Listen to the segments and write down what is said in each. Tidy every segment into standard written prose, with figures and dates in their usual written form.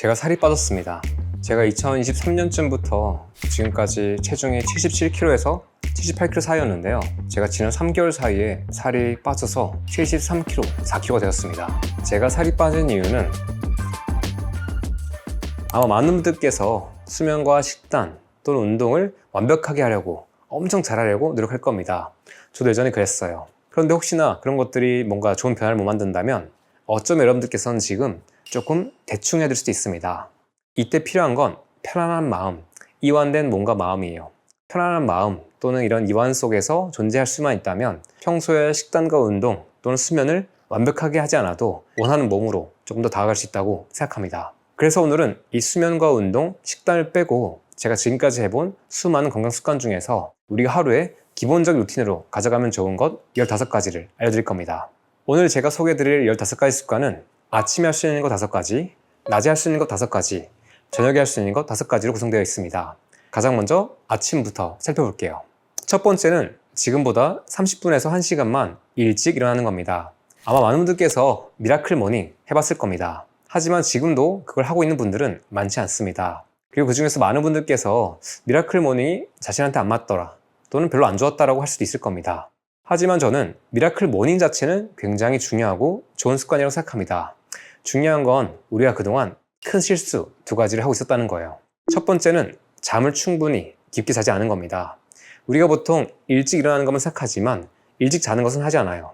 제가 살이 빠졌습니다. 제가 2023년쯤부터 지금까지 체중이 77kg에서 78kg 사이였는데요. 제가 지난 3개월 사이에 살이 빠져서 73kg, 4kg가 되었습니다. 제가 살이 빠진 이유는 아마 많은 분들께서 수면과 식단 또는 운동을 완벽하게 하려고 엄청 잘하려고 노력할 겁니다. 저도 예전에 그랬어요. 그런데 혹시나 그런 것들이 뭔가 좋은 변화를 못 만든다면 어쩌면 여러분들께서는 지금 조금 대충 해야 될 수도 있습니다. 이때 필요한 건 편안한 마음, 이완된 몸과 마음이에요. 편안한 마음 또는 이런 이완 속에서 존재할 수만 있다면 평소에 식단과 운동 또는 수면을 완벽하게 하지 않아도 원하는 몸으로 조금 더 다가갈 수 있다고 생각합니다. 그래서 오늘은 이 수면과 운동, 식단을 빼고 제가 지금까지 해본 수많은 건강 습관 중에서 우리가 하루에 기본적 루틴으로 가져가면 좋은 것 15가지를 알려드릴 겁니다. 오늘 제가 소개해드릴 15가지 습관은 아침에 할 수 있는 것 5가지, 낮에 할 수 있는 것 5가지, 저녁에 할 수 있는 것 5가지로 구성되어 있습니다. 가장 먼저 아침부터 살펴볼게요. 첫 번째는 지금보다 30분에서 1시간만 일찍 일어나는 겁니다. 아마 많은 분들께서 미라클 모닝 해봤을 겁니다. 하지만 지금도 그걸 하고 있는 분들은 많지 않습니다. 그리고 그 중에서 많은 분들께서 미라클 모닝이 자신한테 안 맞더라 또는 별로 안 좋았다라고 할 수도 있을 겁니다. 하지만 저는 미라클 모닝 자체는 굉장히 중요하고 좋은 습관이라고 생각합니다. 중요한 건 우리가 그동안 큰 실수 2가지를 하고 있었다는 거예요. 첫 번째는 잠을 충분히 깊게 자지 않은 겁니다. 우리가 보통 일찍 일어나는 것만 생각하지만 일찍 자는 것은 하지 않아요.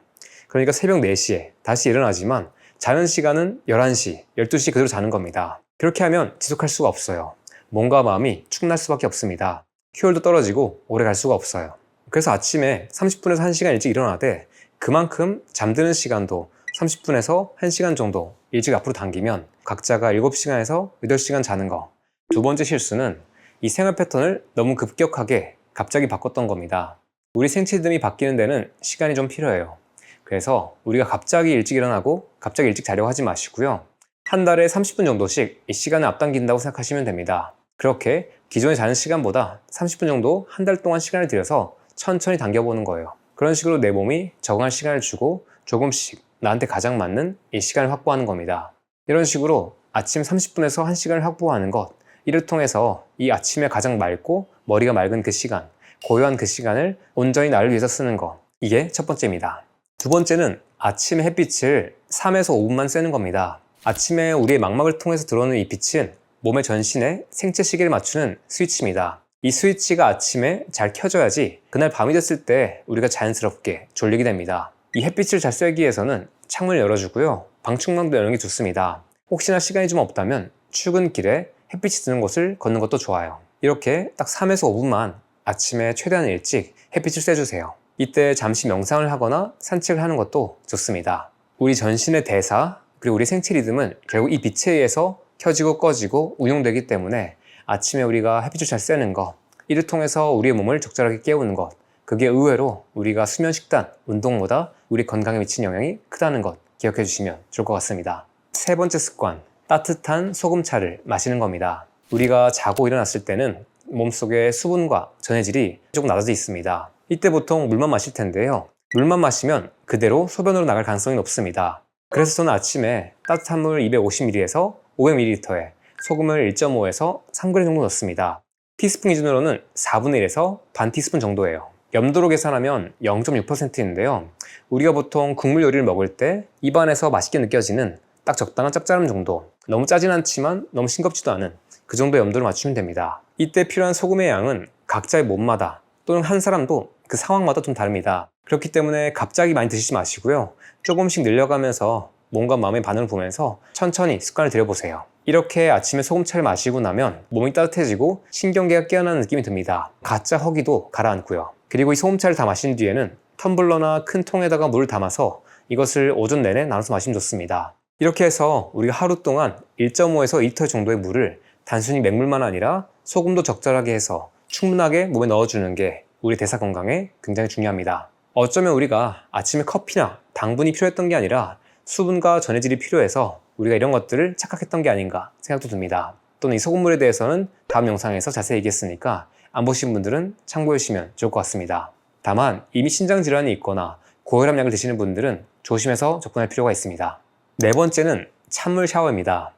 그러니까 새벽 4시에 다시 일어나지만 자는 시간은 11시, 12시 그대로 자는 겁니다. 그렇게 하면 지속할 수가 없어요. 몸과 마음이 축날 수밖에 없습니다. 효율도 떨어지고 오래 갈 수가 없어요. 그래서 아침에 30분에서 1시간 일찍 일어나되 그만큼 잠드는 시간도 30분에서 1시간 정도 일찍 앞으로 당기면 각자가 7시간에서 8시간 자는 거. 두 번째 실수는 이 생활 패턴을 너무 급격하게 갑자기 바꿨던 겁니다. 우리 생체 리듬이 바뀌는 데는 시간이 좀 필요해요. 그래서 우리가 갑자기 일찍 일어나고 갑자기 일찍 자려고 하지 마시고요. 한 달에 30분 정도씩 이 시간을 앞당긴다고 생각하시면 됩니다. 그렇게 기존에 자는 시간보다 30분 정도 한 달 동안 시간을 들여서 천천히 당겨보는 거예요. 그런 식으로 내 몸이 적응할 시간을 주고 조금씩 나한테 가장 맞는 이 시간을 확보하는 겁니다. 이런 식으로 아침 30분에서 1시간을 확보하는 것, 이를 통해서 이 아침에 가장 맑고 머리가 맑은 그 시간, 고요한 그 시간을 온전히 나를 위해서 쓰는 것, 이게 첫 번째입니다. 두 번째는 아침 햇빛을 3에서 5분만 쐬는 겁니다. 아침에 우리의 망막을 통해서 들어오는 이 빛은 몸의 전신에 생체 시계를 맞추는 스위치입니다. 이 스위치가 아침에 잘 켜져야지 그날 밤이 됐을 때 우리가 자연스럽게 졸리게 됩니다. 이 햇빛을 잘 쐬기 위해서는 창문을 열어주고요. 방충망도 여는 게 좋습니다. 혹시나 시간이 좀 없다면 출근길에 햇빛이 드는 곳을 걷는 것도 좋아요. 이렇게 딱 3에서 5분만 아침에 최대한 일찍 햇빛을 쐬주세요. 이때 잠시 명상을 하거나 산책을 하는 것도 좋습니다. 우리 전신의 대사 그리고 우리 생체 리듬은 결국 이 빛에 의해서 켜지고 꺼지고 운용되기 때문에 아침에 우리가 햇빛을 잘 쐬는 것, 이를 통해서 우리의 몸을 적절하게 깨우는 것, 그게 의외로 우리가 수면, 식단, 운동보다 우리 건강에 미친 영향이 크다는 것 기억해 주시면 좋을 것 같습니다. 세 번째 습관, 따뜻한 소금차를 마시는 겁니다. 우리가 자고 일어났을 때는 몸속에 수분과 전해질이 조금 낮아져 있습니다. 이때 보통 물만 마실 텐데요. 물만 마시면 그대로 소변으로 나갈 가능성이 높습니다. 그래서 저는 아침에 따뜻한 물 250ml에서 500ml에 소금을 1.5에서 3g 정도 넣습니다. 티스푼 기준으로는 4분의 1에서 반 티스푼 정도예요. 염도로 계산하면 0.6%인데요. 우리가 보통 국물 요리를 먹을 때 입안에서 맛있게 느껴지는 딱 적당한 짭짤함 정도, 너무 짜진 않지만 너무 싱겁지도 않은 그 정도 염도를 맞추면 됩니다. 이때 필요한 소금의 양은 각자의 몸마다 또는 한 사람도 그 상황마다 좀 다릅니다. 그렇기 때문에 갑자기 많이 드시지 마시고요. 조금씩 늘려가면서 몸과 마음의 반응을 보면서 천천히 습관을 들여보세요. 이렇게 아침에 소금차를 마시고 나면 몸이 따뜻해지고 신경계가 깨어나는 느낌이 듭니다. 가짜 허기도 가라앉고요. 그리고 이 소금차를 다 마신 뒤에는 텀블러나 큰 통에다가 물을 담아서 이것을 오전 내내 나눠서 마시면 좋습니다. 이렇게 해서 우리가 하루 동안 1.5에서 2리터 정도의 물을 단순히 맹물만 아니라 소금도 적절하게 해서 충분하게 몸에 넣어주는 게 우리 대사 건강에 굉장히 중요합니다. 어쩌면 우리가 아침에 커피나 당분이 필요했던 게 아니라 수분과 전해질이 필요해서 우리가 이런 것들을 착각했던 게 아닌가 생각도 듭니다. 또는 이 소금물에 대해서는 다음 영상에서 자세히 얘기했으니까 안 보신 분들은 참고해 주시면 좋을 것 같습니다. 다만 이미 신장질환이 있거나 고혈압약을 드시는 분들은 조심해서 접근할 필요가 있습니다. 네 번째는 찬물 샤워입니다.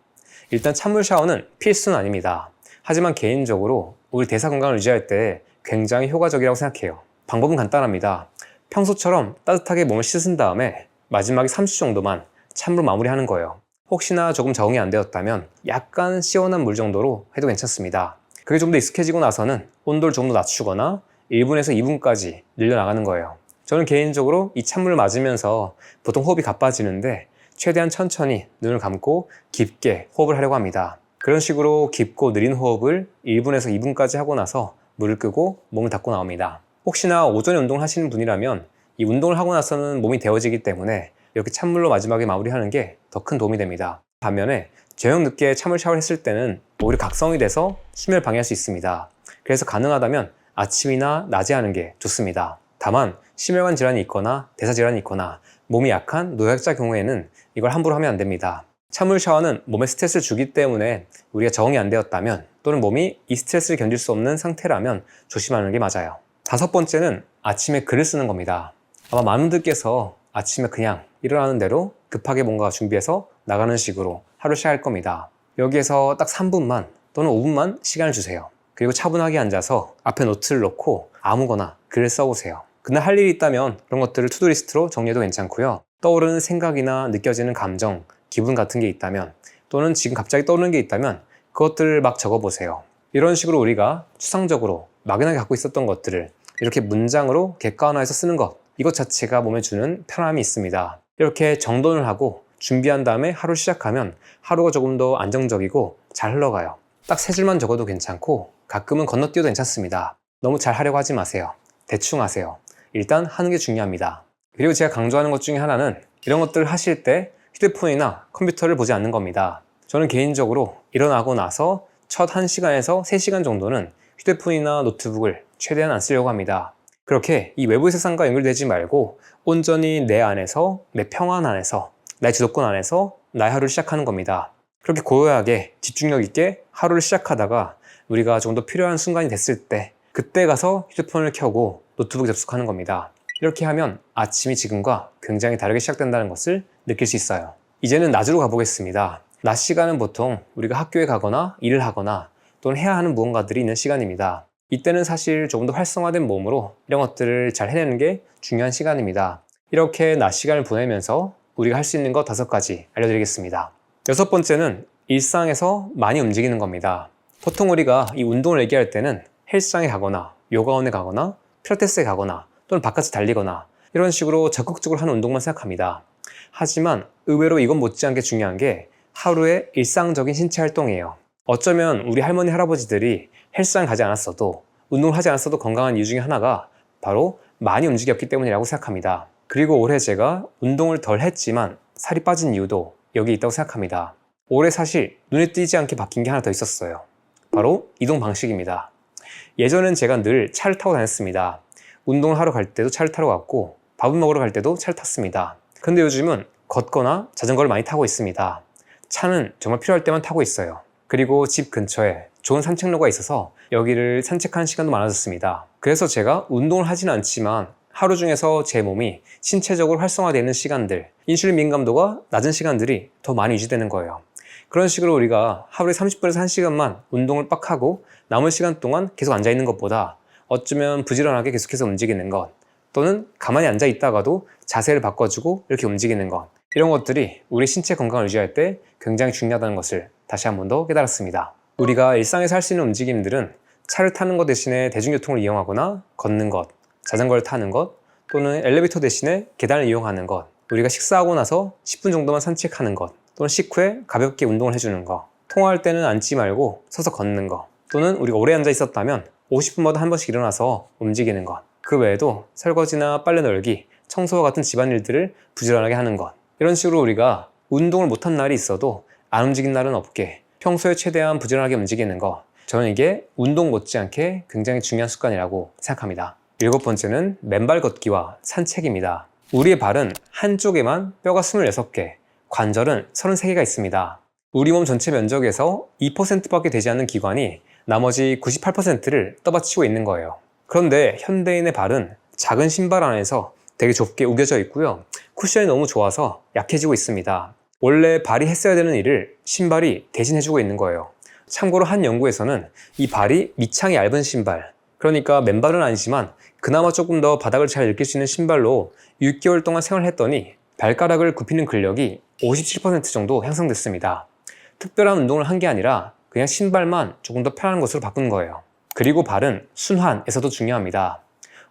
일단 찬물 샤워는 필수는 아닙니다. 하지만 개인적으로 우리 대사 건강을 유지할 때 굉장히 효과적이라고 생각해요. 방법은 간단합니다. 평소처럼 따뜻하게 몸을 씻은 다음에 마지막에 30초 정도만 찬물로 마무리하는 거예요. 혹시나 조금 적응이 안 되었다면 약간 시원한 물 정도로 해도 괜찮습니다. 그게 좀 더 익숙해지고 나서는 온도를 조금 더 낮추거나 1분에서 2분까지 늘려나가는 거예요. 저는 개인적으로 이 찬물을 맞으면서 보통 호흡이 가빠지는데 최대한 천천히 눈을 감고 깊게 호흡을 하려고 합니다. 그런 식으로 깊고 느린 호흡을 1분에서 2분까지 하고 나서 물을 끄고 몸을 닦고 나옵니다. 혹시나 오전에 운동을 하시는 분이라면 이 운동을 하고 나서는 몸이 데워지기 때문에 이렇게 찬물로 마지막에 마무리하는 게 더 큰 도움이 됩니다. 반면에 저녁 늦게 찬물 샤워를 했을 때는 오히려 각성이 돼서 수면을 방해할 수 있습니다. 그래서 가능하다면 아침이나 낮에 하는 게 좋습니다. 다만 심혈관 질환이 있거나 대사 질환이 있거나 몸이 약한 노약자 경우에는 이걸 함부로 하면 안 됩니다. 찬물 샤워는 몸에 스트레스를 주기 때문에 우리가 적응이 안 되었다면 또는 몸이 이 스트레스를 견딜 수 없는 상태라면 조심하는 게 맞아요. 다섯 번째는 아침에 글을 쓰는 겁니다. 아마 많은 분들께서 아침에 그냥 일어나는 대로 급하게 뭔가 준비해서 나가는 식으로 하루 시작할 겁니다. 여기에서 딱 3분만 또는 5분만 시간을 주세요. 그리고 차분하게 앉아서 앞에 노트를 놓고 아무거나 글을 써보세요. 그날 할 일이 있다면 그런 것들을 투두리스트로 정리해도 괜찮고요. 떠오르는 생각이나 느껴지는 감정, 기분 같은 게 있다면 또는 지금 갑자기 떠오르는 게 있다면 그것들을 막 적어보세요. 이런 식으로 우리가 추상적으로 막연하게 갖고 있었던 것들을 이렇게 문장으로 객관화해서 쓰는 것, 이것 자체가 몸에 주는 편함이 있습니다. 이렇게 정돈을 하고 준비한 다음에 하루 시작하면 하루가 조금 더 안정적이고 잘 흘러가요. 딱 세 줄만 적어도 괜찮고 가끔은 건너뛰어도 괜찮습니다. 너무 잘 하려고 하지 마세요. 대충 하세요. 일단 하는 게 중요합니다. 그리고 제가 강조하는 것 중에 하나는 이런 것들을 하실 때 휴대폰이나 컴퓨터를 보지 않는 겁니다. 저는 개인적으로 일어나고 나서 첫 1시간에서 3시간 정도는 휴대폰이나 노트북을 최대한 안 쓰려고 합니다. 그렇게 이 외부 세상과 연결되지 말고 온전히 내 안에서, 내 평안 안에서, 나의 주도권 안에서 나의 하루를 시작하는 겁니다. 그렇게 고요하게 집중력 있게 하루를 시작하다가 우리가 조금 더 필요한 순간이 됐을 때 그때 가서 휴대폰을 켜고 노트북에 접속하는 겁니다. 이렇게 하면 아침이 지금과 굉장히 다르게 시작된다는 것을 느낄 수 있어요. 이제는 낮으로 가보겠습니다. 낮 시간은 보통 우리가 학교에 가거나 일을 하거나 또는 해야 하는 무언가들이 있는 시간입니다. 이때는 사실 조금 더 활성화된 몸으로 이런 것들을 잘 해내는 게 중요한 시간입니다. 이렇게 낮 시간을 보내면서 우리가 할 수 있는 것 5가지 알려드리겠습니다. 여섯 번째는 일상에서 많이 움직이는 겁니다. 보통 우리가 이 운동을 얘기할 때는 헬스장에 가거나 요가원에 가거나 필라테스에 가거나 또는 바깥에 달리거나 이런 식으로 적극적으로 하는 운동만 생각합니다. 하지만 의외로 이건 못지않게 중요한 게 하루의 일상적인 신체 활동이에요. 어쩌면 우리 할머니 할아버지들이 헬스장 가지 않았어도 운동을 하지 않았어도 건강한 이유 중에 하나가 바로 많이 움직였기 때문이라고 생각합니다. 그리고 올해 제가 운동을 덜 했지만 살이 빠진 이유도 여기 있다고 생각합니다. 올해 사실 눈에 띄지 않게 바뀐 게 하나 더 있었어요. 바로 이동 방식입니다. 예전엔 제가 늘 차를 타고 다녔습니다. 운동을 하러 갈 때도 차를 타러 갔고 밥을 먹으러 갈 때도 차를 탔습니다. 근데 요즘은 걷거나 자전거를 많이 타고 있습니다. 차는 정말 필요할 때만 타고 있어요. 그리고 집 근처에 좋은 산책로가 있어서 여기를 산책하는 시간도 많아졌습니다. 그래서 제가 운동을 하지는 않지만 하루 중에서 제 몸이 신체적으로 활성화되는 시간들, 인슐린 민감도가 낮은 시간들이 더 많이 유지되는 거예요. 그런 식으로 우리가 하루에 30분에서 1시간만 운동을 빡 하고 남은 시간 동안 계속 앉아있는 것보다 어쩌면 부지런하게 계속해서 움직이는 것, 또는 가만히 앉아 있다가도 자세를 바꿔주고 이렇게 움직이는 것, 이런 것들이 우리 신체 건강을 유지할 때 굉장히 중요하다는 것을 다시 한 번 더 깨달았습니다. 우리가 일상에서 할 수 있는 움직임들은 차를 타는 것 대신에 대중교통을 이용하거나 걷는 것, 자전거를 타는 것, 또는 엘리베이터 대신에 계단을 이용하는 것, 우리가 식사하고 나서 10분 정도만 산책하는 것, 또는 식후에 가볍게 운동을 해주는 것, 통화할 때는 앉지 말고 서서 걷는 것, 또는 우리가 오래 앉아 있었다면 50분마다 한 번씩 일어나서 움직이는 것, 그 외에도 설거지나 빨래 널기, 청소와 같은 집안일들을 부지런하게 하는 것, 이런 식으로 우리가 운동을 못한 날이 있어도 안 움직인 날은 없게 평소에 최대한 부지런하게 움직이는 것, 저는 이게 운동 못지않게 굉장히 중요한 습관이라고 생각합니다. 7번째는 맨발 걷기와 산책입니다. 우리의 발은 한쪽에만 뼈가 26개, 관절은 33개가 있습니다. 우리 몸 전체 면적에서 2%밖에 되지 않는 기관이 나머지 98%를 떠받치고 있는 거예요. 그런데 현대인의 발은 작은 신발 안에서 되게 좁게 우겨져 있고요. 쿠션이 너무 좋아서 약해지고 있습니다. 원래 발이 했어야 되는 일을 신발이 대신 해주고 있는 거예요. 참고로 한 연구에서는 이 발이 밑창이 얇은 신발, 그러니까 맨발은 아니지만 그나마 조금 더 바닥을 잘 느낄 수 있는 신발로 6개월 동안 생활했더니 발가락을 굽히는 근력이 57% 정도 향상됐습니다. 특별한 운동을 한 게 아니라 그냥 신발만 조금 더 편한 것으로 바꾼 거예요. 그리고 발은 순환에서도 중요합니다.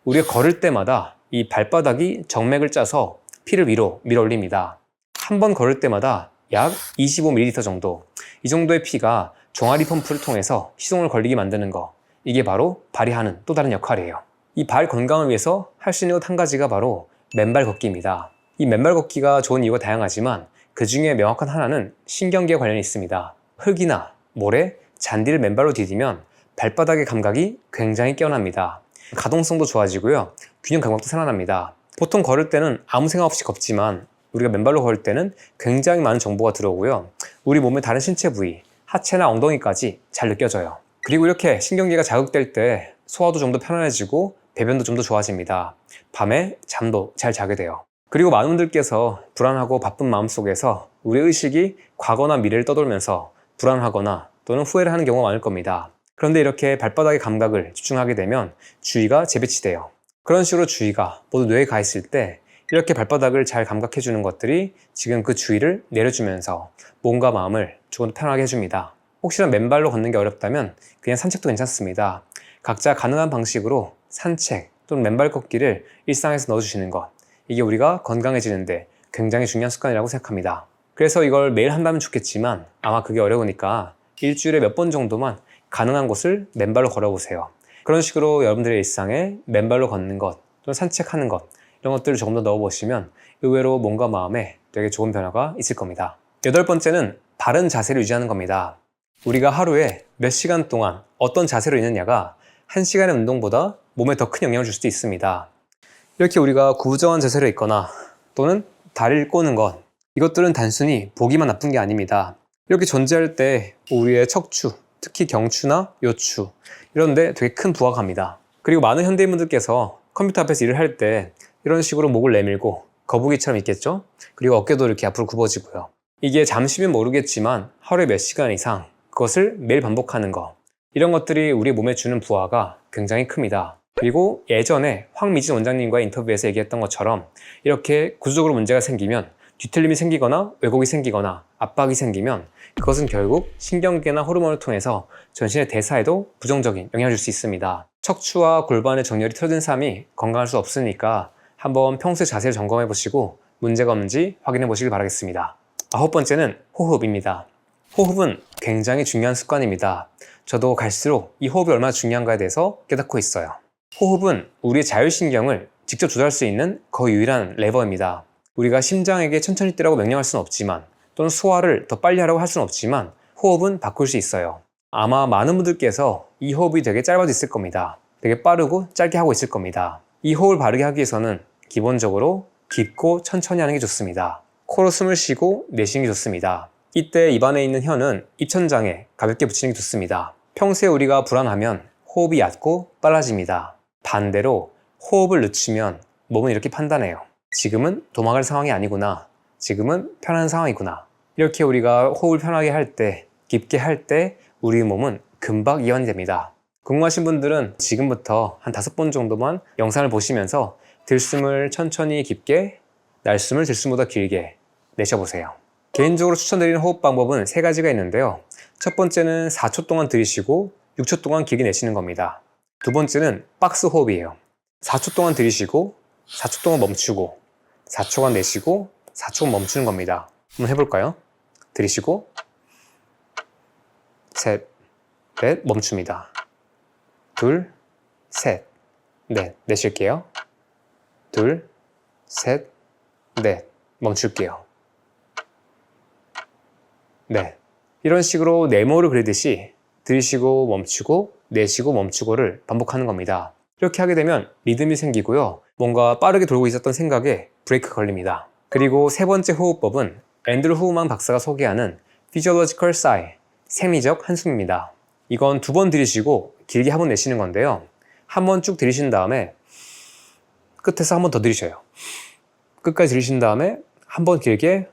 우리가 걸을 때마다 이 발바닥이 정맥을 짜서 피를 위로 밀어 올립니다. 한 번 걸을 때마다 약 25ml 정도, 이 정도의 피가 종아리 펌프를 통해서 시동을 걸리게 만드는 거, 이게 바로 발이 하는 또 다른 역할이에요. 이 발 건강을 위해서 할 수 있는 것 한 가지가 바로 맨발 걷기입니다. 이 맨발 걷기가 좋은 이유가 다양하지만 그 중에 명확한 하나는 신경계에 관련이 있습니다. 흙이나 모래, 잔디를 맨발로 디디면 발바닥의 감각이 굉장히 깨어납니다. 가동성도 좋아지고요. 균형 감각도 살아납니다. 보통 걸을 때는 아무 생각 없이 걷지만 우리가 맨발로 걸을 때는 굉장히 많은 정보가 들어오고요. 우리 몸의 다른 신체 부위, 하체나 엉덩이까지 잘 느껴져요. 그리고 이렇게 신경계가 자극될 때 소화도 좀 더 편안해지고 배변도 좀 더 좋아집니다. 밤에 잠도 잘 자게 돼요. 그리고 많은 분들께서 불안하고 바쁜 마음속에서 우리 의식이 과거나 미래를 떠돌면서 불안하거나 또는 후회를 하는 경우가 많을 겁니다. 그런데 이렇게 발바닥의 감각을 집중하게 되면 주의가 재배치돼요. 그런 식으로 주의가 모두 뇌에 가 있을 때 이렇게 발바닥을 잘 감각해주는 것들이 지금 그 주의를 내려주면서 몸과 마음을 조금 더 편하게 해줍니다. 혹시나 맨발로 걷는 게 어렵다면 그냥 산책도 괜찮습니다. 각자 가능한 방식으로 산책 또는 맨발 걷기를 일상에서 넣어주시는 것, 이게 우리가 건강해지는데 굉장히 중요한 습관이라고 생각합니다. 그래서 이걸 매일 한다면 좋겠지만 아마 그게 어려우니까 일주일에 몇 번 정도만 가능한 곳을 맨발로 걸어보세요. 그런 식으로 여러분들의 일상에 맨발로 걷는 것 또는 산책하는 것, 이런 것들을 조금 더 넣어보시면 의외로 몸과 마음에 되게 좋은 변화가 있을 겁니다. 8번째는 바른 자세를 유지하는 겁니다. 우리가 하루에 몇 시간 동안 어떤 자세로 있느냐가 1시간의 운동보다 몸에 더 큰 영향을 줄 수도 있습니다. 이렇게 우리가 구부정한 자세로 있거나 또는 다리를 꼬는 것, 이것들은 단순히 보기만 나쁜 게 아닙니다. 이렇게 존재할 때 우리의 척추, 특히 경추나 요추, 이런 데 되게 큰 부하가 갑니다. 그리고 많은 현대인분들께서 컴퓨터 앞에서 일을 할 때 이런 식으로 목을 내밀고 거북이처럼 있겠죠? 그리고 어깨도 이렇게 앞으로 굽어지고요. 이게 잠시면 모르겠지만 하루에 몇 시간 이상 그것을 매일 반복하는 거, 이런 것들이 우리 몸에 주는 부하가 굉장히 큽니다. 그리고 예전에 황미진 원장님과의 인터뷰에서 얘기했던 것처럼 이렇게 구조적으로 문제가 생기면, 뒤틀림이 생기거나 왜곡이 생기거나 압박이 생기면 그것은 결국 신경계나 호르몬을 통해서 전신의 대사에도 부정적인 영향을 줄 수 있습니다. 척추와 골반의 정렬이 틀어진 사람이 건강할 수 없으니까 한번 평소에 자세를 점검해 보시고 문제가 없는지 확인해 보시길 바라겠습니다. 9번째는 호흡입니다. 호흡은 굉장히 중요한 습관입니다. 저도 갈수록 이 호흡이 얼마나 중요한가에 대해서 깨닫고 있어요. 호흡은 우리의 자율신경을 직접 조절할 수 있는 거의 유일한 레버입니다. 우리가 심장에게 천천히 뛰라고 명령할 수는 없지만, 또는 소화를 더 빨리 하라고 할 수는 없지만 호흡은 바꿀 수 있어요. 아마 많은 분들께서 이 호흡이 되게 짧아져 있을 겁니다. 되게 빠르고 짧게 하고 있을 겁니다. 이 호흡을 바르게 하기 위해서는 기본적으로 깊고 천천히 하는 게 좋습니다. 코로 숨을 쉬고 내쉬는 게 좋습니다. 이때 입안에 있는 혀는 입천장에 가볍게 붙이는 게 좋습니다. 평소에 우리가 불안하면 호흡이 얕고 빨라집니다. 반대로 호흡을 늦추면 몸은 이렇게 판단해요. 지금은 도망갈 상황이 아니구나. 지금은 편한 상황이구나. 이렇게 우리가 호흡을 편하게 할 때, 깊게 할 때 우리 몸은 금방 이완이 됩니다. 궁금하신 분들은 지금부터 한 5번 정도만 영상을 보시면서 들숨을 천천히 깊게, 날숨을 들숨보다 길게 내쉬어보세요. 개인적으로 추천드리는 호흡 방법은 3가지가 있는데요. 첫 번째는 4초 동안 들이쉬고 6초 동안 길게 내쉬는 겁니다. 두 번째는 박스 호흡이에요. 4초 동안 들이쉬고 4초 동안 멈추고 4초간 내쉬고 4초간 멈추는 겁니다. 한번 해볼까요? 들이쉬고 셋, 넷, 멈춥니다. 둘, 셋, 넷, 내쉴게요. 둘, 셋, 넷, 멈출게요. 네, 이런 식으로 네모를 그리듯이 들이쉬고 멈추고 내쉬고 멈추고를 반복하는 겁니다. 이렇게 하게 되면 리듬이 생기고요. 뭔가 빠르게 돌고 있었던 생각에 브레이크 걸립니다. 그리고 3번째 호흡법은 앤드루 후만 박사가 소개하는 Physiological Sigh, 생리적 한숨입니다. 이건 2번 들이쉬고 길게 한 번 내쉬는 건데요. 한 번 쭉 들이신 다음에 끝에서 한 번 더 들이쉬어요. 끝까지 들이신 다음에 한 번 길게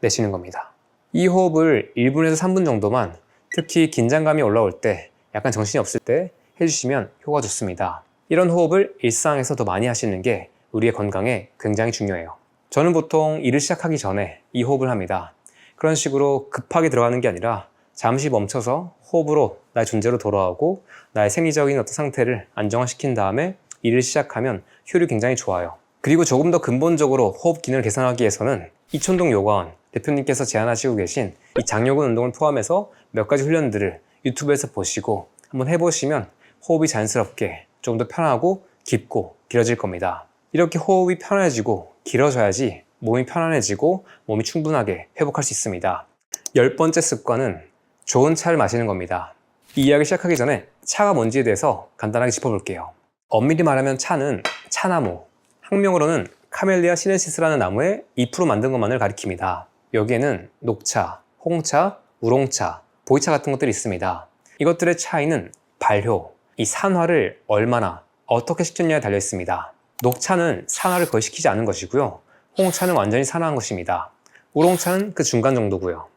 내쉬는 겁니다. 이 호흡을 1분에서 3분 정도만, 특히 긴장감이 올라올 때, 약간 정신이 없을 때 해주시면 효과가 좋습니다. 이런 호흡을 일상에서 더 많이 하시는 게 우리의 건강에 굉장히 중요해요. 저는 보통 일을 시작하기 전에 이 호흡을 합니다. 그런 식으로 급하게 들어가는 게 아니라 잠시 멈춰서 호흡으로 나의 존재로 돌아오고 나의 생리적인 어떤 상태를 안정화시킨 다음에 일을 시작하면 효율이 굉장히 좋아요. 그리고 조금 더 근본적으로 호흡 기능을 개선하기 위해서는 이촌동 요가원 대표님께서 제안하시고 계신 이 장요근 운동을 포함해서 몇 가지 훈련들을 유튜브에서 보시고 한번 해보시면 호흡이 자연스럽게 조금 더 편하고 깊고 길어질 겁니다. 이렇게 호흡이 편해지고 길어져야지 몸이 편안해지고 몸이 충분하게 회복할 수 있습니다. 10번째 습관은 좋은 차를 마시는 겁니다. 이 이야기 시작하기 전에 차가 뭔지에 대해서 간단하게 짚어볼게요. 엄밀히 말하면 차는 차나무, 학명으로는 카멜리아 시넨시스라는 나무의 잎으로 만든 것만을 가리킵니다. 여기에는 녹차, 홍차, 우롱차, 보이차 같은 것들이 있습니다. 이것들의 차이는 발효, 이 산화를 얼마나 어떻게 시켰냐에 달려 있습니다. 녹차는 산화를 거의 시키지 않은 것이고요. 홍차는 완전히 산화한 것입니다. 우롱차는 그 중간 정도고요.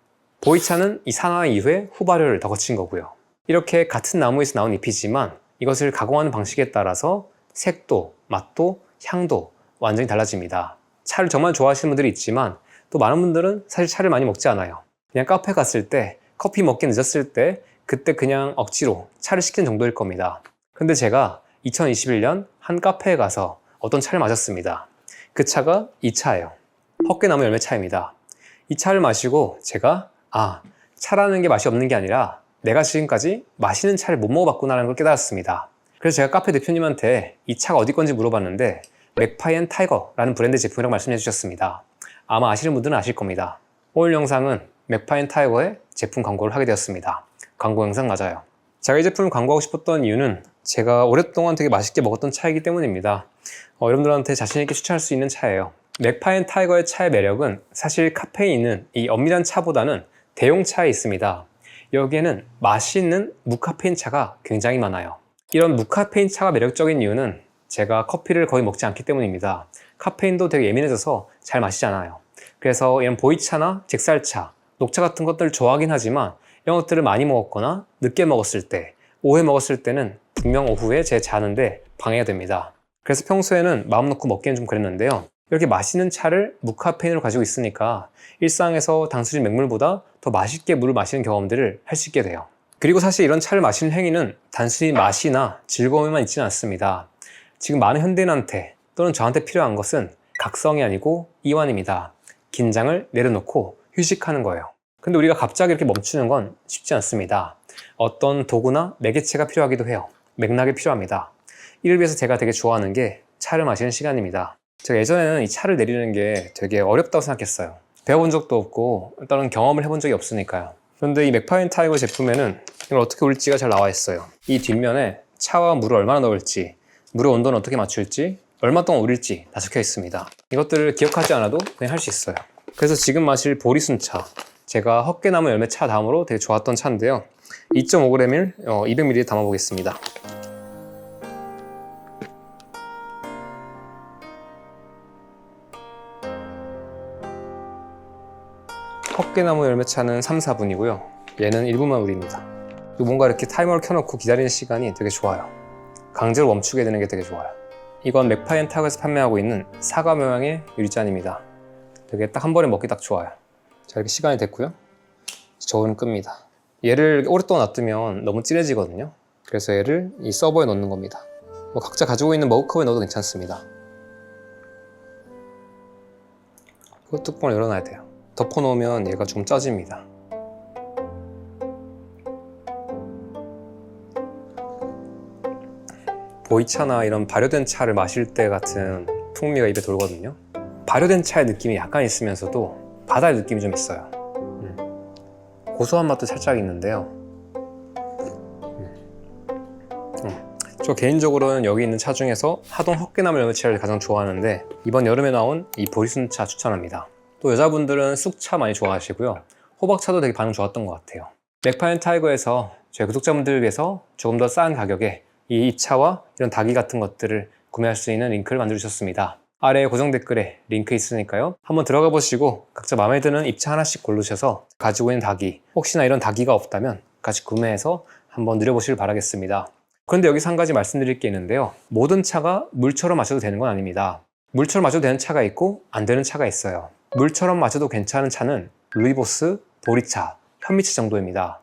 보이차는 이 산화 이후에 후발효를 더 거친 거고요. 이렇게 같은 나무에서 나온 잎이지만 이것을 가공하는 방식에 따라서 색도, 맛도, 향도 완전히 달라집니다. 차를 정말 좋아하시는 분들이 있지만 또 많은 분들은 사실 차를 많이 먹지 않아요. 그냥 카페 갔을 때, 커피 먹기 늦었을 때 그때 그냥 억지로 차를 시키는 정도일 겁니다. 근데 제가 2021년 한 카페에 가서 어떤 차를 마셨습니다. 그 차가 이 차예요. 헛개나무 열매 차입니다. 이 차를 마시고 제가 차라는 게 맛이 없는 게 아니라 내가 지금까지 마시는 차를 못 먹어봤구나라는 걸 깨달았습니다. 그래서 제가 카페 대표님한테 이 차가 어디 건지 물어봤는데 맥파이 앤 타이거라는 브랜드 제품이라고 말씀해 주셨습니다. 아마 아시는 분들은 아실 겁니다. 오늘 영상은 맥파이 앤 타이거의 제품 광고를 하게 되었습니다. 광고 영상 맞아요. 제가 이 제품을 광고하고 싶었던 이유는 제가 오랫동안 되게 맛있게 먹었던 차이기 때문입니다. 여러분들한테 자신있게 추천할 수 있는 차예요. 맥파이 앤 타이거의 차의 매력은 사실 카페인 있는 이 엄밀한 차보다는 대용차에 있습니다. 여기에는 맛있는 무카페인 차가 굉장히 많아요. 이런 무카페인 차가 매력적인 이유는 제가 커피를 거의 먹지 않기 때문입니다. 카페인도 되게 예민해져서 잘 마시지 않아요. 그래서 이런 보이차나 잭살차, 녹차 같은 것들을 좋아하긴 하지만 이런 것들을 많이 먹었거나 늦게 먹었을 때, 오후에 먹었을 때는 분명 오후에 제 자는데 방해가 됩니다. 그래서 평소에는 마음 놓고 먹기는 좀 그랬는데요. 이렇게 마시는 차를 무카페인으로 가지고 있으니까 일상에서 당수진 맹물보다 더 맛있게 물을 마시는 경험들을 할 수 있게 돼요. 그리고 사실 이런 차를 마시는 행위는 단순히 맛이나 즐거움에만 있지는 않습니다. 지금 많은 현대인한테 또는 저한테 필요한 것은 각성이 아니고 이완입니다. 긴장을 내려놓고 휴식하는 거예요. 근데 우리가 갑자기 이렇게 멈추는 건 쉽지 않습니다. 어떤 도구나 매개체가 필요하기도 해요. 맥락이 필요합니다. 이를 위해서 제가 되게 좋아하는 게 차를 마시는 시간입니다. 제가 예전에는 이 차를 내리는 게 되게 어렵다고 생각했어요. 배워본 적도 없고 다른 경험을 해본 적이 없으니까요. 그런데 이 맥파이 앤 타이거 제품에는 이걸 어떻게 올릴지가 잘 나와 있어요. 이 뒷면에 차와 물을 얼마나 넣을지, 물의 온도는 어떻게 맞출지, 얼마 동안 우릴지 다 적혀 있습니다. 이것들을 기억하지 않아도 그냥 할 수 있어요. 그래서 지금 마실 보리순차, 제가 헛개나무 열매 차 다음으로 되게 좋았던 차인데요. 2.5g을 200ml 담아보겠습니다. 헛개나무 열매차는 3, 4분이고요. 얘는 1분만 우립니다. 그리고 뭔가 이렇게 타이머를 켜놓고 기다리는 시간이 되게 좋아요. 강제로 멈추게 되는 게 되게 좋아요. 이건 맥파이 앤 타이거에서 판매하고 있는 사과 모양의 유리잔입니다. 되게 딱 한 번에 먹기 딱 좋아요. 자, 이렇게 시간이 됐고요. 저울은 끕니다. 얘를 오랫동안 놔두면 너무 진해지거든요. 그래서 얘를 이 서버에 넣는 겁니다. 뭐 각자 가지고 있는 머그컵에 넣어도 괜찮습니다. 그 뚜껑을 열어놔야 돼요. 덮어놓으면 얘가 좀 쪄집니다. 보이차나 이런 발효된 차를 마실 때 같은 풍미가 입에 돌거든요. 발효된 차의 느낌이 약간 있으면서도 바다의 느낌이 좀 있어요. 고소한 맛도 살짝 있는데요. 저 개인적으로는 여기 있는 차 중에서 하동 헛개나무 열매차를 가장 좋아하는데 이번 여름에 나온 이 보리순차 추천합니다. 또 여자분들은 쑥차 많이 좋아하시고요. 호박차도 되게 반응 좋았던 것 같아요. 맥파이 앤 타이거에서 저희 구독자분들을 위해서 조금 더 싼 가격에 이 차와 이런 닭이 같은 것들을 구매할 수 있는 링크를 만들어 주셨습니다. 아래 고정 댓글에 링크 있으니까요. 한번 들어가 보시고 각자 마음에 드는 입차 하나씩 고르셔서 가지고 있는 닭이, 혹시나 이런 닭이가 없다면 같이 구매해서 한번 누려보시길 바라겠습니다. 그런데 여기서 한 가지 말씀드릴 게 있는데요. 모든 차가 물처럼 마셔도 되는 건 아닙니다. 물처럼 마셔도 되는 차가 있고 안 되는 차가 있어요. 물처럼 마셔도 괜찮은 차는 루이보스, 보리차, 현미차 정도입니다.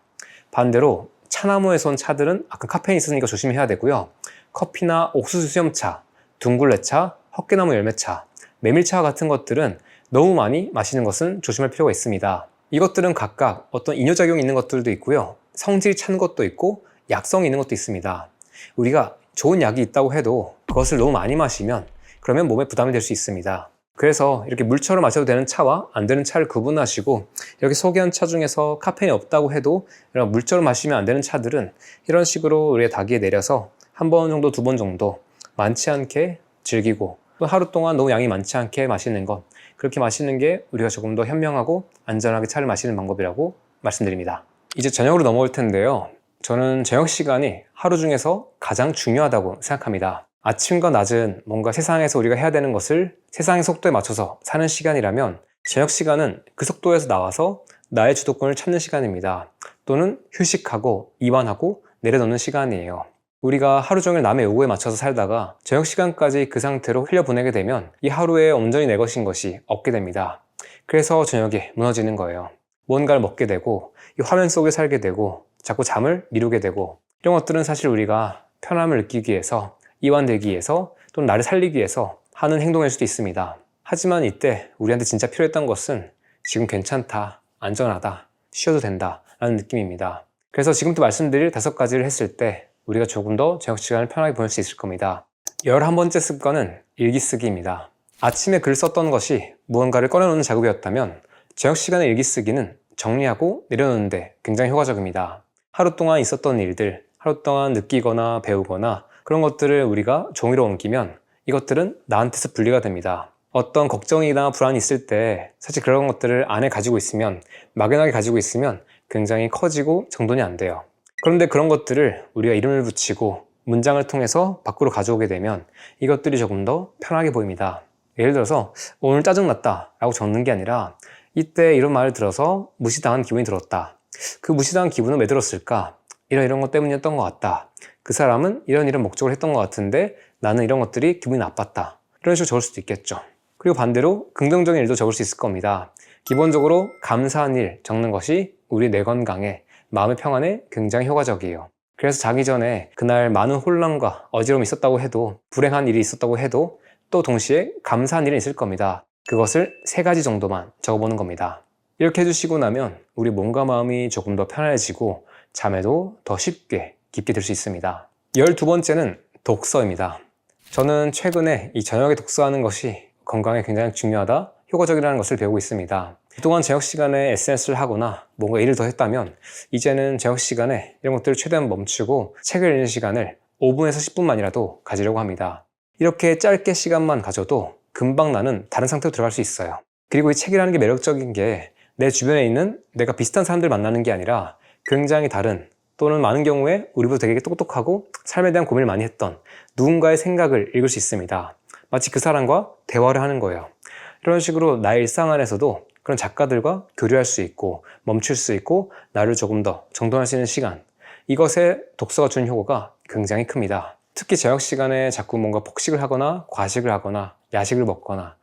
반대로 차나무에서 온 차들은 아까 카페인이 있으니까 조심해야 되고요. 커피나 옥수수 수염차, 둥글레차, 헛개나무 열매차, 메밀차 같은 것들은 너무 많이 마시는 것은 조심할 필요가 있습니다. 이것들은 각각 어떤 이뇨작용이 있는 것들도 있고요. 성질이 찬 것도 있고 약성이 있는 것도 있습니다. 우리가 좋은 약이 있다고 해도 그것을 너무 많이 마시면 그러면 몸에 부담이 될 수 있습니다. 그래서 이렇게 물처럼 마셔도 되는 차와 안 되는 차를 구분하시고, 이렇게 소개한 차 중에서 카페인이 없다고 해도 이런 물처럼 마시면 안 되는 차들은 이런 식으로 우리의 닭에 내려서 한 번 정도, 두 번 정도 많지 않게 즐기고, 또 하루 동안 너무 양이 많지 않게 마시는 것, 그렇게 마시는 게 우리가 조금 더 현명하고 안전하게 차를 마시는 방법이라고 말씀드립니다. 이제 저녁으로 넘어올 텐데요. 저는 저녁 시간이 하루 중에서 가장 중요하다고 생각합니다. 아침과 낮은 뭔가 세상에서 우리가 해야 되는 것을 세상의 속도에 맞춰서 사는 시간이라면, 저녁 시간은 그 속도에서 나와서 나의 주도권을 찾는 시간입니다. 또는 휴식하고 이완하고 내려놓는 시간이에요. 우리가 하루 종일 남의 요구에 맞춰서 살다가 저녁 시간까지 그 상태로 흘려보내게 되면 이 하루에 온전히 내 것인 것이 없게 됩니다. 그래서 저녁에 무너지는 거예요. 뭔가를 먹게 되고 이 화면 속에 살게 되고 자꾸 잠을 미루게 되고, 이런 것들은 사실 우리가 편함을 느끼기 위해서, 이완되기 위해서, 또는 나를 살리기 위해서 하는 행동일 수도 있습니다. 하지만 이때 우리한테 진짜 필요했던 것은 지금 괜찮다, 안전하다, 쉬어도 된다 라는 느낌입니다. 그래서 지금부터 말씀드릴 5가지를 했을 때 우리가 조금 더 저녁 시간을 편하게 보낼 수 있을 겁니다. 11번째 습관은 일기 쓰기입니다. 아침에 글 썼던 것이 무언가를 꺼내놓는 작업이었다면 저녁 시간에 일기 쓰기는 정리하고 내려놓는데 굉장히 효과적입니다. 하루 동안 있었던 일들, 하루 동안 느끼거나 배우거나 그런 것들을 우리가 종이로 옮기면 이것들은 나한테서 분리가 됩니다. 어떤 걱정이나 불안이 있을 때 사실 그런 것들을 안에 가지고 있으면, 막연하게 가지고 있으면 굉장히 커지고 정돈이 안 돼요. 그런데 그런 것들을 우리가 이름을 붙이고 문장을 통해서 밖으로 가져오게 되면 이것들이 조금 더 편하게 보입니다. 예를 들어서 오늘 짜증났다 라고 적는 게 아니라, 이때 이런 말을 들어서 무시당한 기분이 들었다. 그 무시당한 기분은 왜 들었을까? 이런 것 때문이었던 것 같다. 그 사람은 이런 목적을 했던 것 같은데 나는 이런 것들이 기분이 나빴다. 이런 식으로 적을 수도 있겠죠. 그리고 반대로 긍정적인 일도 적을 수 있을 겁니다. 기본적으로 감사한 일 적는 것이 우리 뇌 건강에, 마음의 평안에 굉장히 효과적이에요. 그래서 자기 전에 그날 많은 혼란과 어지러움이 있었다고 해도, 불행한 일이 있었다고 해도 또 동시에 감사한 일이 있을 겁니다. 그것을 3가지 정도만 적어보는 겁니다. 이렇게 해주시고 나면 우리 몸과 마음이 조금 더 편안해지고 잠에도 더 쉽게 깊게 들 수 있습니다. 12번째는 독서입니다. 저는 최근에 이 저녁에 독서하는 것이 건강에 굉장히 중요하다, 효과적이라는 것을 배우고 있습니다. 그동안 저녁 시간에 SNS를 하거나 뭔가 일을 더 했다면 이제는 저녁 시간에 이런 것들을 최대한 멈추고 책을 읽는 시간을 5분에서 10분만이라도 가지려고 합니다. 이렇게 짧게 시간만 가져도 금방 나는 다른 상태로 들어갈 수 있어요. 그리고 이 책이라는 게 매력적인 게 내 주변에 있는 내가 비슷한 사람들 만나는 게 아니라 굉장히 다른, 또는 많은 경우에 우리보다 되게 똑똑하고 삶에 대한 고민을 많이 했던 누군가의 생각을 읽을 수 있습니다. 마치 그 사람과 대화를 하는 거예요. 이런 식으로 나의 일상 안에서도 그런 작가들과 교류할 수 있고 멈출 수 있고 나를 조금 더 정돈할 수 있는 시간, 이것에 독서가 주는 효과가 굉장히 큽니다. 특히 저녁 시간에 자꾸 뭔가 폭식을 하거나 과식을 하거나 야식을 먹거나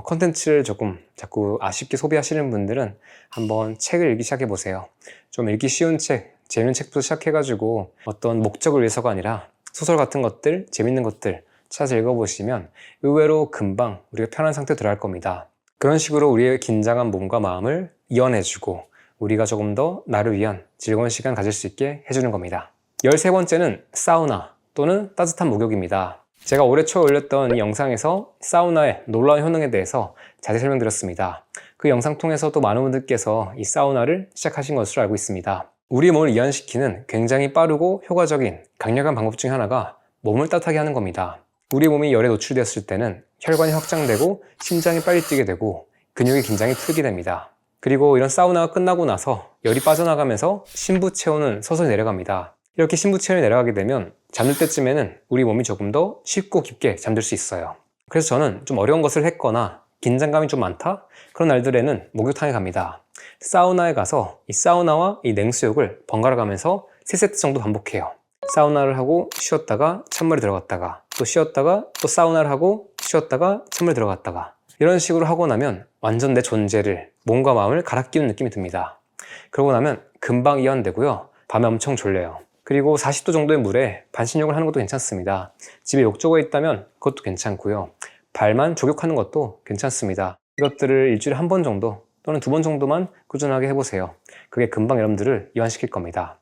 컨텐츠를 조금 자꾸 아쉽게 소비하시는 분들은 한번 책을 읽기 시작해 보세요. 좀 읽기 쉬운 책, 재밌는 책부터 시작해가지고 어떤 목적을 위해서가 아니라 소설 같은 것들, 재밌는 것들 찾아서 읽어보시면 의외로 금방 우리가 편한 상태로 들어갈 겁니다. 그런 식으로 우리의 긴장한 몸과 마음을 이완해주고 우리가 조금 더 나를 위한 즐거운 시간 가질 수 있게 해주는 겁니다. 13번째는 사우나 또는 따뜻한 목욕입니다. 제가 올해 초에 올렸던 이 영상에서 사우나의 놀라운 효능에 대해서 자세히 설명드렸습니다. 그 영상 통해서도 많은 분들께서 이 사우나를 시작하신 것으로 알고 있습니다. 우리 몸을 이완시키는 굉장히 빠르고 효과적인 강력한 방법 중 하나가 몸을 따뜻하게 하는 겁니다. 우리 몸이 열에 노출되었을 때는 혈관이 확장되고 심장이 빨리 뛰게 되고 근육의 긴장이 풀게 됩니다. 그리고 이런 사우나가 끝나고 나서 열이 빠져나가면서 심부 체온은 서서히 내려갑니다. 이렇게 심부 체온이 내려가게 되면 잠들 때쯤에는 우리 몸이 조금 더 쉽고 깊게 잠들 수 있어요. 그래서 저는 좀 어려운 것을 했거나 긴장감이 좀 많다? 그런 날들에는 목욕탕에 갑니다. 사우나에 가서 이 사우나와 이 냉수욕을 번갈아 가면서 3세트 정도 반복해요. 사우나를 하고 쉬었다가 찬물에 들어갔다가 또 쉬었다가 또 사우나를 하고 쉬었다가 찬물에 들어갔다가 이런 식으로 하고 나면 완전 내 존재를 몸과 마음을 갈아 끼우는 느낌이 듭니다. 그러고 나면 금방 이완되고요. 밤에 엄청 졸려요. 그리고 40도 정도의 물에 반신욕을 하는 것도 괜찮습니다. 집에 욕조가 있다면 그것도 괜찮고요. 발만 조격하는 것도 괜찮습니다. 이것들을 일주일에 1번 정도 또는 2번 정도만 꾸준하게 해보세요. 그게 금방 여러분들을 이완시킬 겁니다.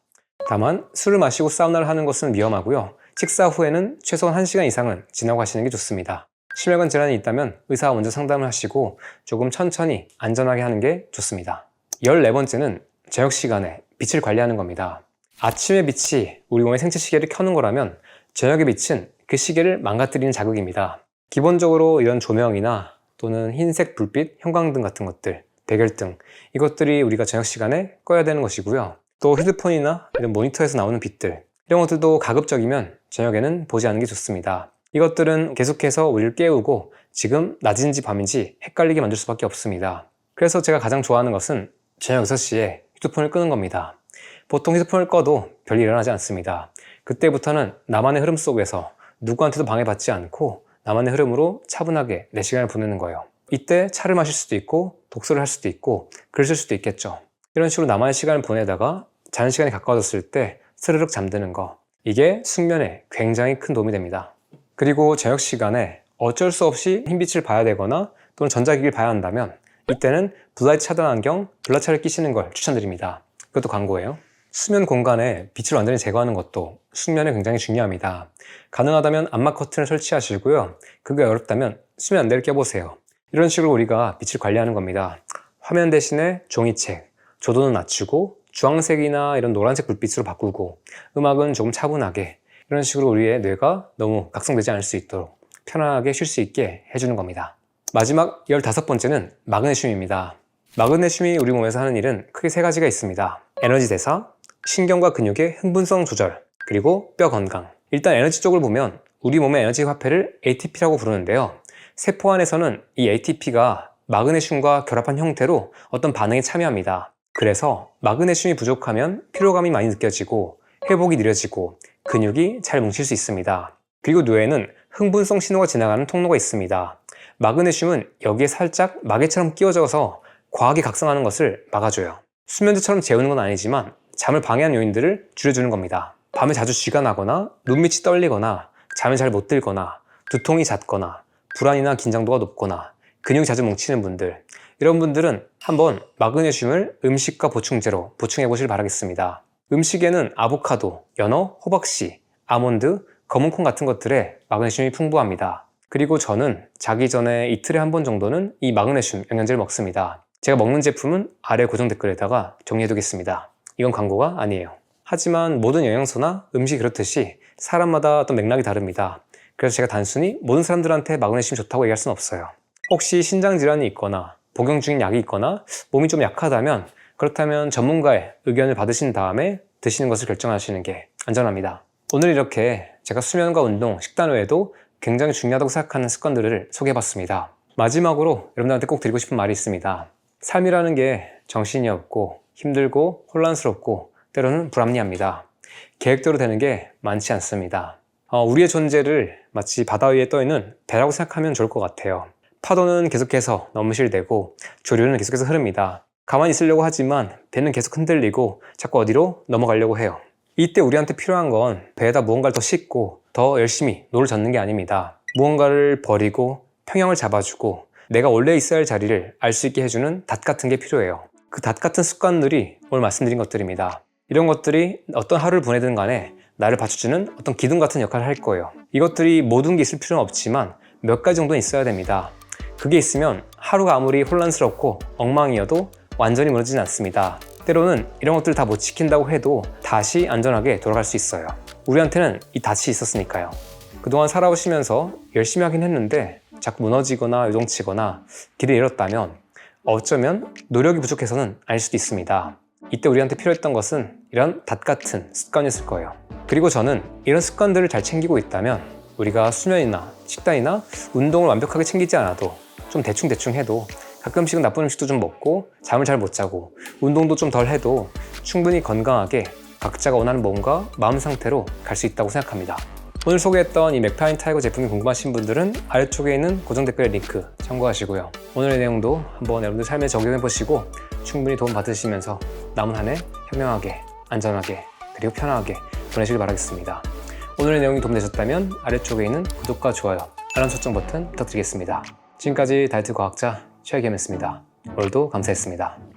다만 술을 마시고 사우나를 하는 것은 위험하고요. 식사 후에는 최소한 1시간 이상은 지나고 하시는 게 좋습니다. 심혈관 질환이 있다면 의사와 먼저 상담을 하시고 조금 천천히 안전하게 하는 게 좋습니다. 14번째는 저녁 시간에 빛을 관리하는 겁니다. 아침의 빛이 우리 몸의 생체 시계를 켜는 거라면 저녁의 빛은 그 시계를 망가뜨리는 자극입니다. 기본적으로 이런 조명이나 또는 흰색 불빛, 형광등 같은 것들, 백열등 이것들이 우리가 저녁 시간에 꺼야 되는 것이고요. 또 휴대폰이나 이런 모니터에서 나오는 빛들 이런 것들도 가급적이면 저녁에는 보지 않는 게 좋습니다. 이것들은 계속해서 우리를 깨우고 지금 낮인지 밤인지 헷갈리게 만들 수밖에 없습니다. 그래서 제가 가장 좋아하는 것은 저녁 6시에 휴대폰을 끄는 겁니다. 보통 휴대폰을 꺼도 별일 일어나지 않습니다. 그때부터는 나만의 흐름 속에서 누구한테도 방해받지 않고 나만의 흐름으로 차분하게 내 시간을 보내는 거예요. 이때 차를 마실 수도 있고 독서를 할 수도 있고 글을 쓸 수도 있겠죠. 이런 식으로 나만의 시간을 보내다가 자는 시간이 가까워졌을 때 스르륵 잠드는 거, 이게 숙면에 굉장히 큰 도움이 됩니다. 그리고 저녁 시간에 어쩔 수 없이 흰빛을 봐야 되거나 또는 전자기기를 봐야 한다면 이때는 블라이트 차단 안경, 블라차를 끼시는 걸 추천드립니다. 이것도 광고예요. 수면 공간에 빛을 완전히 제거하는 것도 숙면에 굉장히 중요합니다. 가능하다면 암막 커튼을 설치하시고요. 그게 어렵다면 수면 안대를 껴보세요. 이런 식으로 우리가 빛을 관리하는 겁니다. 화면 대신에 종이책, 조도는 낮추고 주황색이나 이런 노란색 불빛으로 바꾸고 음악은 조금 차분하게 이런 식으로 우리의 뇌가 너무 각성되지 않을 수 있도록 편안하게 쉴 수 있게 해주는 겁니다. 마지막 15번째는 마그네슘입니다. 마그네슘이 우리 몸에서 하는 일은 크게 3가지가 있습니다. 에너지 대사, 신경과 근육의 흥분성 조절, 그리고 뼈 건강. 일단 에너지 쪽을 보면 우리 몸의 에너지 화폐를 ATP라고 부르는데요. 세포 안에서는 이 ATP가 마그네슘과 결합한 형태로 어떤 반응에 참여합니다. 그래서 마그네슘이 부족하면 피로감이 많이 느껴지고 회복이 느려지고 근육이 잘 뭉칠 수 있습니다. 그리고 뇌에는 흥분성 신호가 지나가는 통로가 있습니다. 마그네슘은 여기에 살짝 마개처럼 끼워져서 과하게 각성하는 것을 막아줘요. 수면제처럼 재우는 건 아니지만 잠을 방해하는 요인들을 줄여주는 겁니다. 밤에 자주 쥐가 나거나 눈밑이 떨리거나 잠을 잘 못 들거나 두통이 잦거나 불안이나 긴장도가 높거나 근육이 자주 뭉치는 분들, 이런 분들은 한번 마그네슘을 음식과 보충제로 보충해 보시길 바라겠습니다. 음식에는 아보카도, 연어, 호박씨, 아몬드, 검은콩 같은 것들에 마그네슘이 풍부합니다. 그리고 저는 자기 전에 이틀에 1번 정도는 이 마그네슘 영양제를 먹습니다. 제가 먹는 제품은 아래 고정 댓글에다가 정리해 두겠습니다. 이건 광고가 아니에요. 하지만 모든 영양소나 음식이 그렇듯이 사람마다 어떤 맥락이 다릅니다. 그래서 제가 단순히 모든 사람들한테 마그네슘이 좋다고 얘기할 수는 없어요. 혹시 신장질환이 있거나 복용 중인 약이 있거나 몸이 좀 약하다면 그렇다면 전문가의 의견을 받으신 다음에 드시는 것을 결정하시는 게 안전합니다. 오늘 이렇게 제가 수면과 운동, 식단 외에도 굉장히 중요하다고 생각하는 습관들을 소개해봤습니다. 마지막으로 여러분들한테 꼭 드리고 싶은 말이 있습니다. 삶이라는 게 정신이 없고 힘들고 혼란스럽고 때로는 불합리합니다. 계획대로 되는 게 많지 않습니다. 우리의 존재를 마치 바다 위에 떠있는 배라고 생각하면 좋을 것 같아요. 파도는 계속해서 넘실대고 조류는 계속해서 흐릅니다. 가만히 있으려고 하지만 배는 계속 흔들리고 자꾸 어디로 넘어가려고 해요. 이때 우리한테 필요한 건 배에다 무언가를 더 싣고 더 열심히 노를 젓는 게 아닙니다. 무언가를 버리고 평형을 잡아주고 내가 원래 있어야 할 자리를 알 수 있게 해주는 닷 같은 게 필요해요. 그 닷 같은 습관들이 오늘 말씀드린 것들입니다. 이런 것들이 어떤 하루를 보내든 간에 나를 받쳐주는 어떤 기둥 같은 역할을 할 거예요. 이것들이 모든 게 있을 필요는 없지만 몇 가지 정도는 있어야 됩니다. 그게 있으면 하루가 아무리 혼란스럽고 엉망이어도 완전히 무너지진 않습니다. 때로는 이런 것들을 다 못 지킨다고 해도 다시 안전하게 돌아갈 수 있어요. 우리한테는 이 닻이 있었으니까요. 그동안 살아오시면서 열심히 하긴 했는데 자꾸 무너지거나 요동치거나 길을 잃었다면 어쩌면 노력이 부족해서는 아닐 수도 있습니다. 이때 우리한테 필요했던 것은 이런 닷 같은 습관이었을 거예요. 그리고 저는 이런 습관들을 잘 챙기고 있다면 우리가 수면이나 식단이나 운동을 완벽하게 챙기지 않아도 좀 대충 해도 가끔씩은 나쁜 음식도 좀 먹고 잠을 잘 못 자고 운동도 좀 덜 해도 충분히 건강하게 각자가 원하는 몸과 마음 상태로 갈 수 있다고 생각합니다. 오늘 소개했던 이 맥파인 타이거 제품이 궁금하신 분들은 아래쪽에 있는 고정 댓글 링크 참고하시고요. 오늘의 내용도 한번 여러분들 삶에 적용해보시고 충분히 도움 받으시면서 남은 한 해 현명하게, 안전하게, 그리고 편안하게 보내시길 바라겠습니다. 오늘의 내용이 도움되셨다면 아래쪽에 있는 구독과 좋아요, 알람 설정 버튼 부탁드리겠습니다. 지금까지 다이어트 과학자 최혜겸이었습니다. 오늘도 감사했습니다.